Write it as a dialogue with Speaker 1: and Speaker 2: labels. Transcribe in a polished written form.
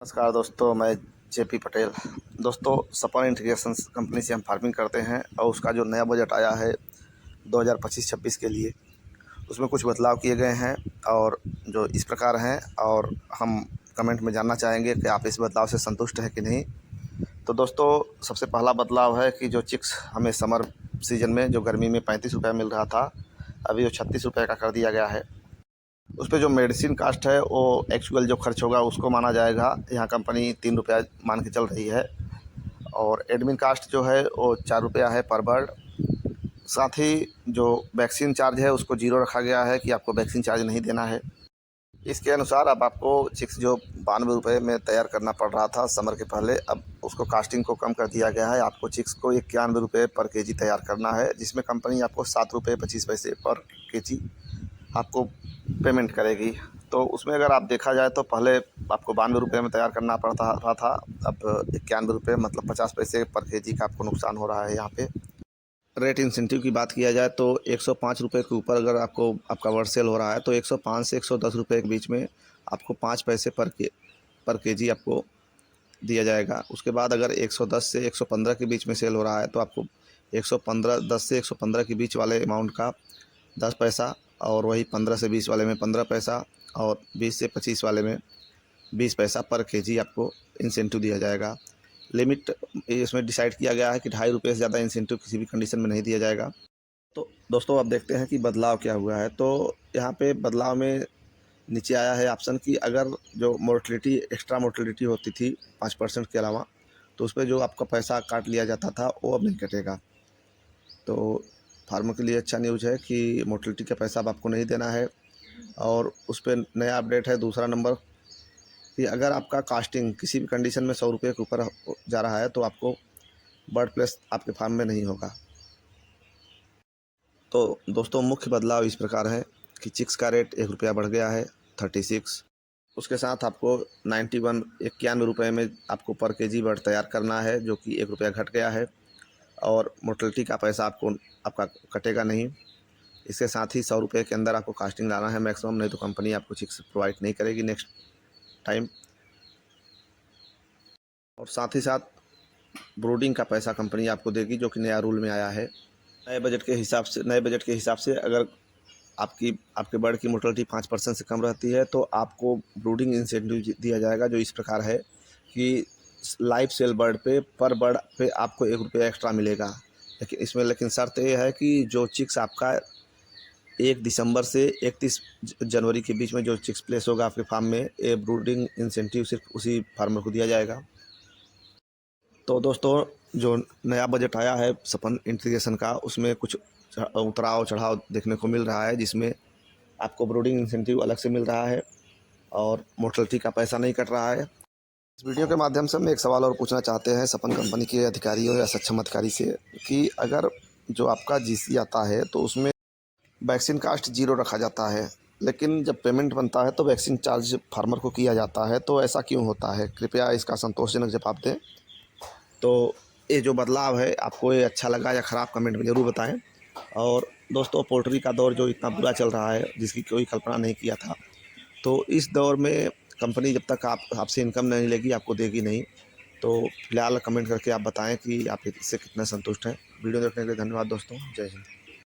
Speaker 1: नमस्कार दोस्तों, मैं जेपी पटेल। दोस्तों, सपन इंटीग्रेशन कंपनी से हम फार्मिंग करते हैं और उसका जो नया बजट आया है 2025-26 के लिए, उसमें कुछ बदलाव किए गए हैं और जो इस प्रकार हैं, और हम कमेंट में जानना चाहेंगे कि आप इस बदलाव से संतुष्ट हैं कि नहीं। तो दोस्तों, सबसे पहला बदलाव है कि जो चिक्स हमें समर सीजन में जो गर्मी में 35 रुपये मिल रहा था, अभी वो 36 रुपये का कर दिया गया है। उस पे जो मेडिसिन कास्ट है वो एक्चुअल जो खर्च होगा उसको माना जाएगा। यहाँ कंपनी 3 रुपया मान के चल रही है, और एडमिन कास्ट जो है वो 4 रुपया है पर बर्ड। साथ ही जो वैक्सीन चार्ज है उसको जीरो रखा गया है कि आपको वैक्सीन चार्ज नहीं देना है। इसके अनुसार अब आपको चिक्स जो 92 रुपये में तैयार करना पड़ रहा था समर के पहले, अब उसको कास्टिंग को कम कर दिया गया है। आपको चिक्स को 91 रुपये पर केजी तैयार करना है, जिसमें कंपनी आपको 7 रुपये 25 पैसे पर केजी आपको पेमेंट करेगी। तो उसमें अगर आप देखा जाए तो पहले आपको 92 रुपये में तैयार करना पड़ता रहा था, अब 91 रुपये मतलब 50 पैसे पर केजी का आपको नुकसान हो रहा है। यहाँ पे रेट इंसेंटिव की बात किया जाए तो 105 रुपये के ऊपर अगर आपका वर्ड सेल हो रहा है तो 105 से 110 रुपये के बीच में आपको 5 पैसे पर केजी आपको दिया जाएगा। उसके बाद अगर 110 से 115 के बीच में सेल हो रहा है तो आपको 10 से 115 के बीच वाले अमाउंट का 10 पैसा, और वही 15 से 20 वाले में 15 पैसा, और 20 से 25 वाले में 20 पैसा पर केजी आपको इंसेंटिव दिया जाएगा। लिमिट इसमें डिसाइड किया गया है कि 2.5 रुपये से ज़्यादा इंसेंटिव किसी भी कंडीशन में नहीं दिया जाएगा। तो दोस्तों, अब देखते हैं कि बदलाव क्या हुआ है। तो यहाँ पे बदलाव में नीचे आया है ऑप्शन कि अगर जो मोर्टलिटी एक्स्ट्रा मोर्टलिटी होती थी 5% के अलावा, तो उस पर जो आपका पैसा काट लिया जाता था वो अब नहीं कटेगा। तो फार्मर के लिए अच्छा न्यूज़ है कि मोर्टलिटी का पैसा अब आपको नहीं देना है। और उस पर नया अपडेट है दूसरा नंबर कि अगर आपका कास्टिंग किसी भी कंडीशन में 100 रुपये के ऊपर जा रहा है तो आपको बर्ड प्लेस आपके फार्म में नहीं होगा। तो दोस्तों, मुख्य बदलाव इस प्रकार है कि चिक्स का रेट 1 रुपया बढ़ गया है 36। उसके साथ आपको 91 रुपये में आपको पर केजी बर्ड तैयार करना है, जो कि 1 रुपया घट गया है, और मोर्टलिटी का पैसा आपका कटेगा नहीं। इसके साथ ही 100 रुपये के अंदर आपको कास्टिंग लाना है मैक्सिमम, नहीं तो कंपनी आपको चिक्स प्रोवाइड नहीं करेगी नेक्स्ट टाइम। और साथ ही साथ ब्रूडिंग का पैसा कंपनी आपको देगी, जो कि नया रूल में आया है। नए बजट के हिसाब से अगर आपके बर्ड की मोर्टलिटी 5% से कम रहती है तो आपको ब्रूडिंग इंसेंटिव दिया जाएगा, जो इस प्रकार है कि लाइव सेल बर्ड पे पर बर्ड पे आपको 1 रुपया एक्स्ट्रा मिलेगा। लेकिन शर्त ये है कि जो चिक्स आपका 1 दिसंबर से 31 जनवरी के बीच में जो चिक्स प्लेस होगा आपके फार्म में, ये ब्रूडिंग इंसेंटिव सिर्फ उसी फार्मर को दिया जाएगा। तो दोस्तों, जो नया बजट आया है सपन इंटीग्रेशन का, उसमें कुछ उतराव चढ़ाव देखने को मिल रहा है, जिसमें आपको ब्रूडिंग इंसेंटिव अलग से मिल रहा है और मोर्टलिटी का पैसा नहीं कट रहा है। इस वीडियो के माध्यम से हम एक सवाल और पूछना चाहते हैं सपन कंपनी के अधिकारियों या सक्षम अधिकारी से कि अगर जो आपका जीसी आता है तो उसमें वैक्सीन कास्ट जीरो रखा जाता है, लेकिन जब पेमेंट बनता है तो वैक्सीन चार्ज फार्मर को किया जाता है, तो ऐसा क्यों होता है? कृपया इसका संतोषजनक जवाब दें। तो ये जो बदलाव है आपको ये अच्छा लगा या ख़राब, कमेंट में ज़रूर बताएं। और दोस्तों, पोल्ट्री का दौर जो इतना बुरा चल रहा है, जिसकी कोई कल्पना नहीं किया था, तो इस दौर में कंपनी जब तक आपसे इनकम नहीं लेगी, आपको देगी नहीं। तो फिलहाल कमेंट करके आप बताएं कि आप इससे कितना संतुष्ट हैं। वीडियो देखने के लिए धन्यवाद दोस्तों। जय हिंद।